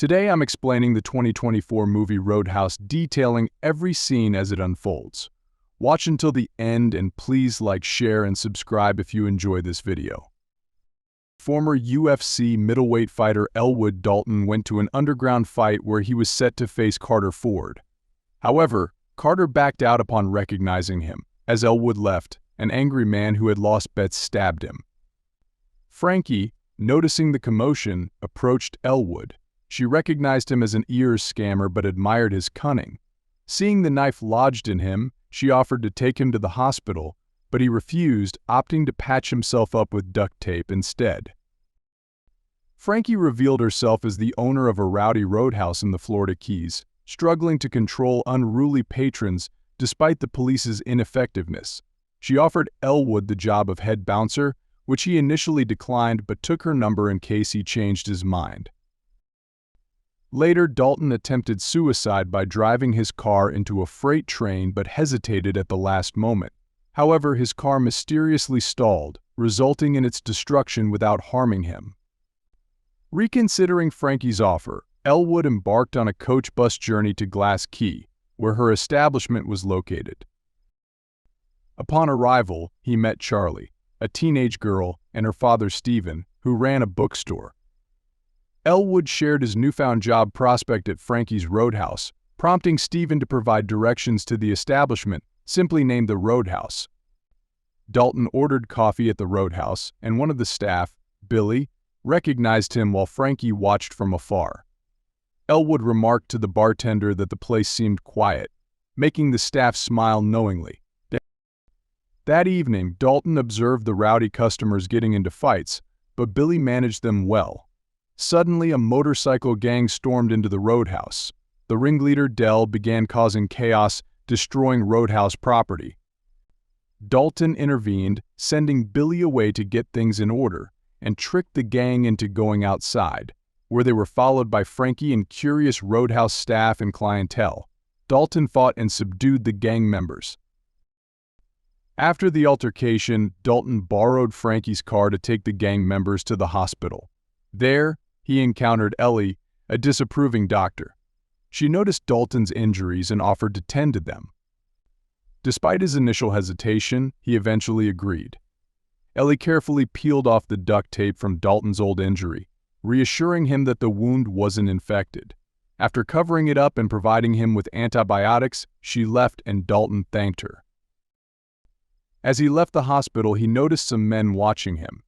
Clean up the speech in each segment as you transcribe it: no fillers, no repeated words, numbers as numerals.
Today I'm explaining the 2024 movie Roadhouse, detailing every scene as it unfolds. Watch until the end and please like, share, and subscribe if you enjoy this video. Former UFC middleweight fighter Elwood Dalton went to an underground fight where he was set to face Carter Ford. However, Carter backed out upon recognizing him. As Elwood left, an angry man who had lost bets stabbed him. Frankie, noticing the commotion, approached Elwood. She recognized him as an ears scammer but admired his cunning. Seeing the knife lodged in him, she offered to take him to the hospital, but he refused, opting to patch himself up with duct tape instead. Frankie revealed herself as the owner of a rowdy roadhouse in the Florida Keys, struggling to control unruly patrons despite the police's ineffectiveness. She offered Elwood the job of head bouncer, which he initially declined but took her number in case he changed his mind. Later, Dalton attempted suicide by driving his car into a freight train but hesitated at the last moment. However, his car mysteriously stalled, resulting in its destruction without harming him. Reconsidering Frankie's offer, Elwood embarked on a coach bus journey to Glass Key, where her establishment was located. Upon arrival, he met Charlie, a teenage girl, and her father Stephen, who ran a bookstore. Elwood shared his newfound job prospect at Frankie's Roadhouse, prompting Stephen to provide directions to the establishment, simply named the Roadhouse. Dalton ordered coffee at the Roadhouse, and one of the staff, Billy, recognized him while Frankie watched from afar. Elwood remarked to the bartender that the place seemed quiet, making the staff smile knowingly. That evening, Dalton observed the rowdy customers getting into fights, but Billy managed them well. Suddenly, a motorcycle gang stormed into the Roadhouse. The ringleader, Dell, began causing chaos, destroying Roadhouse property. Dalton intervened, sending Billy away to get things in order, and tricked the gang into going outside, where they were followed by Frankie and curious Roadhouse staff and clientele. Dalton fought and subdued the gang members. After the altercation, Dalton borrowed Frankie's car to take the gang members to the hospital. There, he encountered Ellie, a disapproving doctor. She noticed Dalton's injuries and offered to tend to them. Despite his initial hesitation, he eventually agreed. Ellie carefully peeled off the duct tape from Dalton's old injury, reassuring him that the wound wasn't infected. After covering it up and providing him with antibiotics, she left and Dalton thanked her. As he left the hospital, he noticed some men watching him.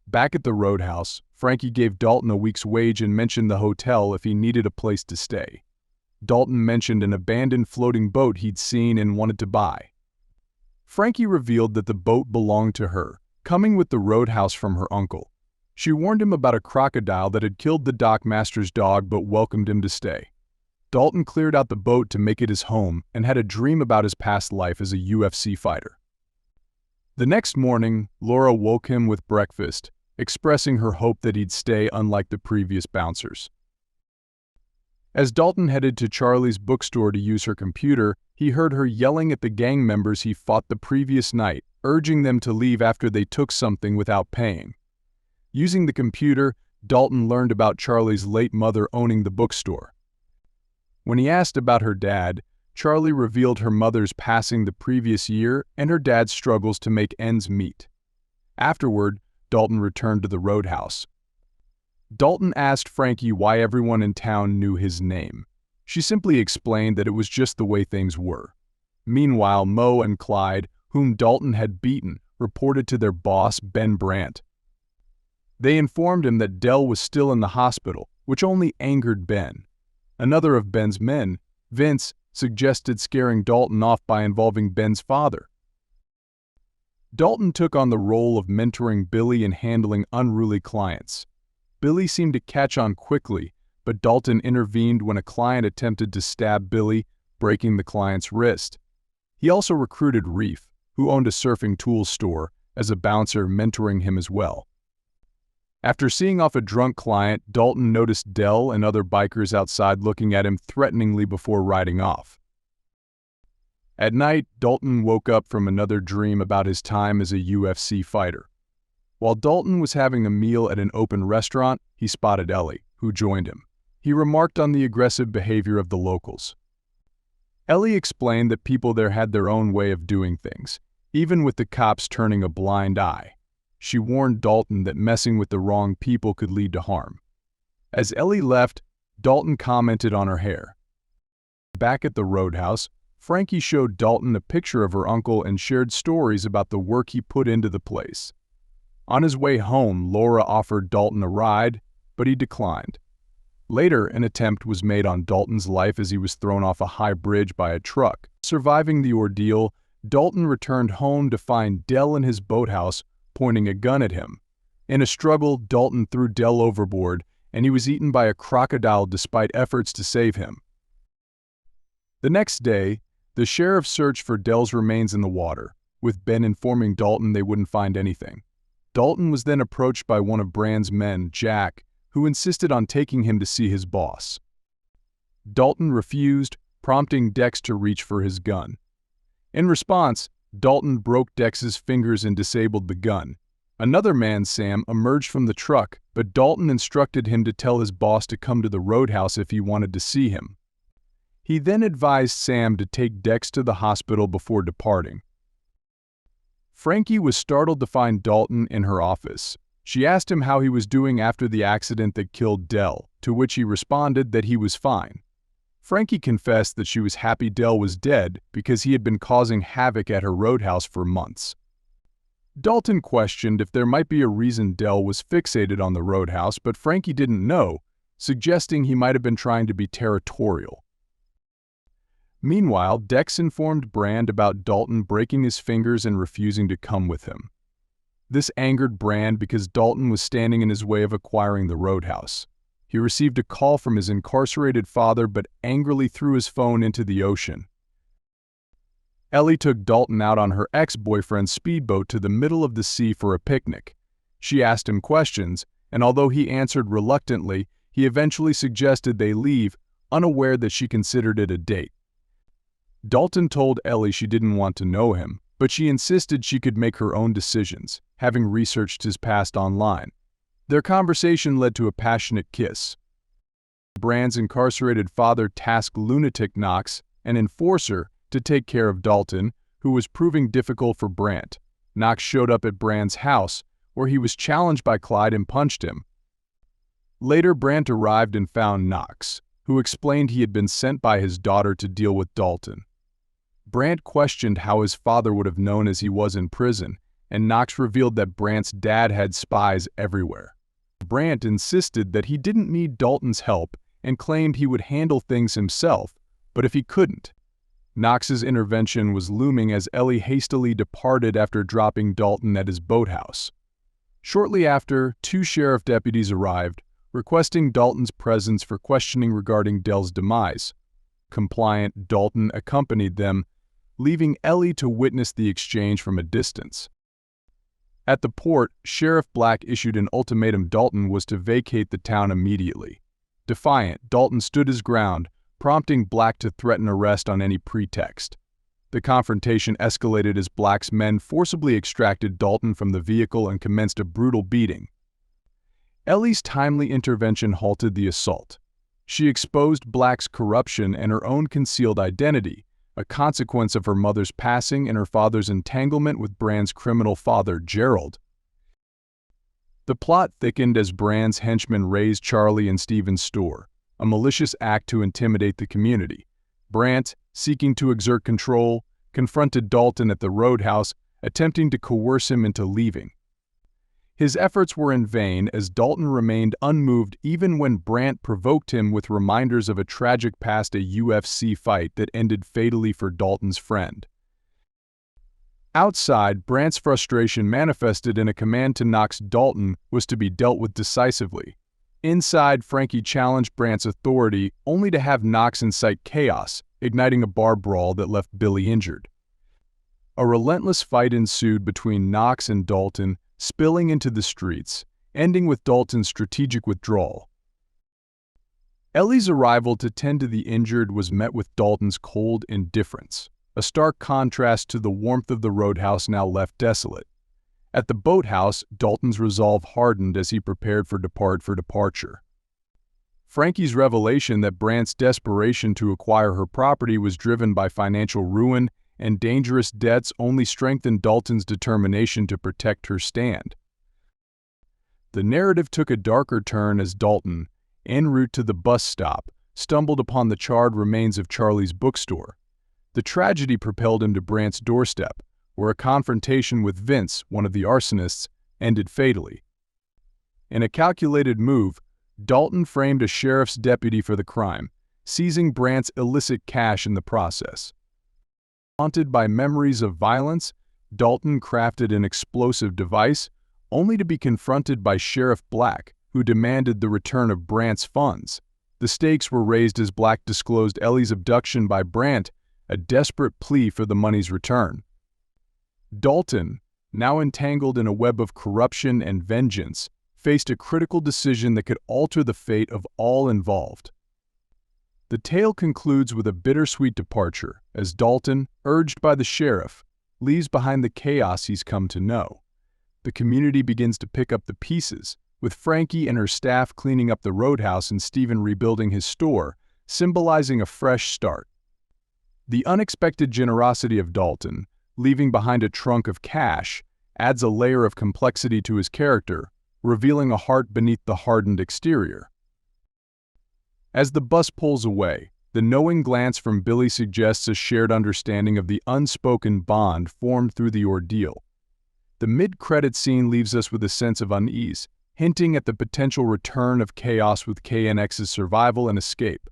Back at the Roadhouse, Frankie gave Dalton a week's wage and mentioned the hotel if he needed a place to stay. Dalton mentioned an abandoned floating boat he'd seen and wanted to buy. Frankie revealed that the boat belonged to her, coming with the Roadhouse from her uncle. She warned him about a crocodile that had killed the dockmaster's dog but welcomed him to stay. Dalton cleared out the boat to make it his home and had a dream about his past life as a UFC fighter. The next morning, Laura woke him with breakfast, expressing her hope that he'd stay unlike the previous bouncers. As Dalton headed to Charlie's bookstore to use her computer, he heard her yelling at the gang members he fought the previous night, urging them to leave after they took something without paying. Using the computer, Dalton learned about Charlie's late mother owning the bookstore. When he asked about her dad, Charlie revealed her mother's passing the previous year and her dad's struggles to make ends meet. Afterward, Dalton returned to the Roadhouse. Dalton asked Frankie why everyone in town knew his name. She simply explained that it was just the way things were. Meanwhile, Mo and Clyde, whom Dalton had beaten, reported to their boss, Ben Brandt. They informed him that Dell was still in the hospital, which only angered Ben. Another of Ben's men, Vince, suggested scaring Dalton off by involving Ben's father. Dalton took on the role of mentoring Billy and handling unruly clients. Billy seemed to catch on quickly, but Dalton intervened when a client attempted to stab Billy, breaking the client's wrist. He also recruited Reef, who owned a surfing tools store, as a bouncer, mentoring him as well. After seeing off a drunk client, Dalton noticed Dell and other bikers outside looking at him threateningly before riding off. At night, Dalton woke up from another dream about his time as a UFC fighter. While Dalton was having a meal at an open restaurant, he spotted Ellie, who joined him. He remarked on the aggressive behavior of the locals. Ellie explained that people there had their own way of doing things, even with the cops turning a blind eye. She warned Dalton that messing with the wrong people could lead to harm. As Ellie left, Dalton commented on her hair. Back at the roadhouse, Frankie showed Dalton a picture of her uncle and shared stories about the work he put into the place. On his way home, Laura offered Dalton a ride, but he declined. Later, an attempt was made on Dalton's life as he was thrown off a high bridge by a truck. Surviving the ordeal, Dalton returned home to find Dell in his boathouse pointing a gun at him. In a struggle, Dalton threw Dell overboard, and he was eaten by a crocodile despite efforts to save him. The next day, the sheriff searched for Dell's remains in the water, with Ben informing Dalton they wouldn't find anything. Dalton was then approached by one of Brand's men, Jack, who insisted on taking him to see his boss. Dalton refused, prompting Dex to reach for his gun. In response, Dalton broke Dex's fingers and disabled the gun. Another man, Sam, emerged from the truck, but Dalton instructed him to tell his boss to come to the roadhouse if he wanted to see him. He then advised Sam to take Dex to the hospital before departing. Frankie was startled to find Dalton in her office. She asked him how he was doing after the accident that killed Dell, to which he responded that he was fine. Frankie confessed that she was happy Dell was dead because he had been causing havoc at her roadhouse for months. Dalton questioned if there might be a reason Dell was fixated on the roadhouse, but Frankie didn't know, suggesting he might have been trying to be territorial. Meanwhile, Dex informed Brand about Dalton breaking his fingers and refusing to come with him. This angered Brand because Dalton was standing in his way of acquiring the roadhouse. He received a call from his incarcerated father but angrily threw his phone into the ocean. Ellie took Dalton out on her ex-boyfriend's speedboat to the middle of the sea for a picnic. She asked him questions, and although he answered reluctantly, he eventually suggested they leave, unaware that she considered it a date. Dalton told Ellie she didn't want to know him, but she insisted she could make her own decisions, having researched his past online. Their conversation led to a passionate kiss. Brand's incarcerated father tasked lunatic Knox, an enforcer, to take care of Dalton, who was proving difficult for Brand. Knox showed up at Brand's house, where he was challenged by Clyde and punched him. Later, Brand arrived and found Knox, who explained he had been sent by his daughter to deal with Dalton. Brand questioned how his father would have known as he was in prison, and Knox revealed that Brand's dad had spies everywhere. Brand insisted that he didn't need Dalton's help and claimed he would handle things himself, but if he couldn't. Knox's intervention was looming as Ellie hastily departed after dropping Dalton at his boathouse. Shortly after, 2 sheriff deputies arrived, requesting Dalton's presence for questioning regarding Dell's demise. Compliant, Dalton accompanied them, leaving Ellie to witness the exchange from a distance. At the port, Sheriff Black issued an ultimatum. Dalton was to vacate the town immediately. Defiant, Dalton stood his ground, prompting Black to threaten arrest on any pretext. The confrontation escalated as Black's men forcibly extracted Dalton from the vehicle and commenced a brutal beating. Ellie's timely intervention halted the assault. She exposed Black's corruption and her own concealed identity, a consequence of her mother's passing and her father's entanglement with Brand's criminal father, Gerald. The plot thickened as Brand's henchmen razed Charlie and Steven's store, a malicious act to intimidate the community. Brand, seeking to exert control, confronted Dalton at the roadhouse, attempting to coerce him into leaving. His efforts were in vain as Dalton remained unmoved even when Brand provoked him with reminders of a tragic past UFC fight that ended fatally for Dalton's friend. Outside, Brand's frustration manifested in a command to Knox. Dalton was to be dealt with decisively. Inside, Frankie challenged Brand's authority only to have Knox incite chaos, igniting a bar brawl that left Billy injured. A relentless fight ensued between Knox and Dalton, spilling into the streets, ending with Dalton's strategic withdrawal. Ellie's arrival to tend to the injured was met with Dalton's cold indifference, a stark contrast to the warmth of the roadhouse now left desolate. At the boathouse, Dalton's resolve hardened as he prepared for departure. Frankie's revelation that Brandt's desperation to acquire her property was driven by financial ruin and dangerous debts only strengthened Dalton's determination to protect her stand. The narrative took a darker turn as Dalton, en route to the bus stop, stumbled upon the charred remains of Charlie's bookstore. The tragedy propelled him to Brandt's doorstep, where a confrontation with Vince, one of the arsonists, ended fatally. In a calculated move, Dalton framed a sheriff's deputy for the crime, seizing Brandt's illicit cash in the process. Haunted by memories of violence, Dalton crafted an explosive device, only to be confronted by Sheriff Black, who demanded the return of Brandt's funds. The stakes were raised as Black disclosed Ellie's abduction by Brandt, a desperate plea for the money's return. Dalton, now entangled in a web of corruption and vengeance, faced a critical decision that could alter the fate of all involved. The tale concludes with a bittersweet departure as Dalton, urged by the sheriff, leaves behind the chaos he's come to know. The community begins to pick up the pieces, with Frankie and her staff cleaning up the roadhouse and Stephen rebuilding his store, symbolizing a fresh start. The unexpected generosity of Dalton, leaving behind a trunk of cash, adds a layer of complexity to his character, revealing a heart beneath the hardened exterior. As the bus pulls away, the knowing glance from Billy suggests a shared understanding of the unspoken bond formed through the ordeal. The mid-credit scene leaves us with a sense of unease, hinting at the potential return of chaos with KNX's survival and escape.